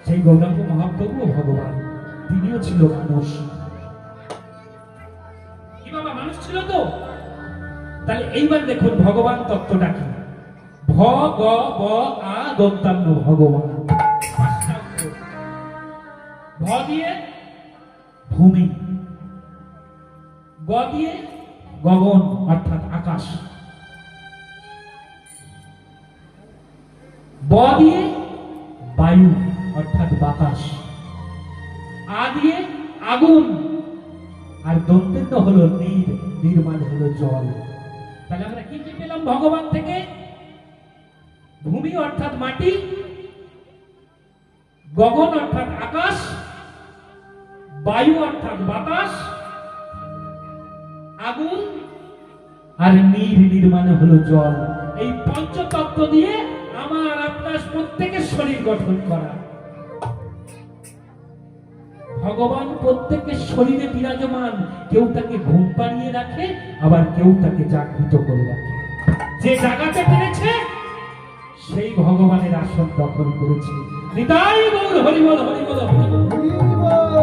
সেই গৌরাঙ্গ মহাপ্রভু ভগবান, তিনিও ছিল মানুষ। কি বাবা, মানুষ ছিল তো? তাহলে এইবার দেখুন ভগবান তত্ত্বটা কি। ভ গ ব আ দন্তান্ন ভগবান। ভ দিয়ে ভূমি, গ দিয়ে গগন অর্থাৎ আকাশ, ব দিয়ে বায়ু অর্থাৎ বাতাস, আ দিয়ে আগুন, আর দন্তেন্য হলো নীর, নীর মানে হলো জল। তাহলে আমরা কি কি পেলাম ভগবান থেকে? ভূমি অর্থাৎ মাটি, গগন অর্থাৎ আকাশ, বায়ু অর্থাৎ বাতাস, আগুন, আর নীর, নীর মানে হলো জল। এই পঞ্চতত্ত্ব দিয়ে আমার আপনার প্রত্যেকের শরীর গঠন করা। ভগবান প্রত্যেকের শরীরে বিরাজমান, কেউ তাকে ঘুম পাড়িয়ে রাখে, আবার কেউ তাকে জাগৃত করে রাখে। যে জাগাতে পেরেছে সেই ভগবানের আসন দখল করেছে। নিতাই গৌর হরি বল, হরি বল, হরি বল।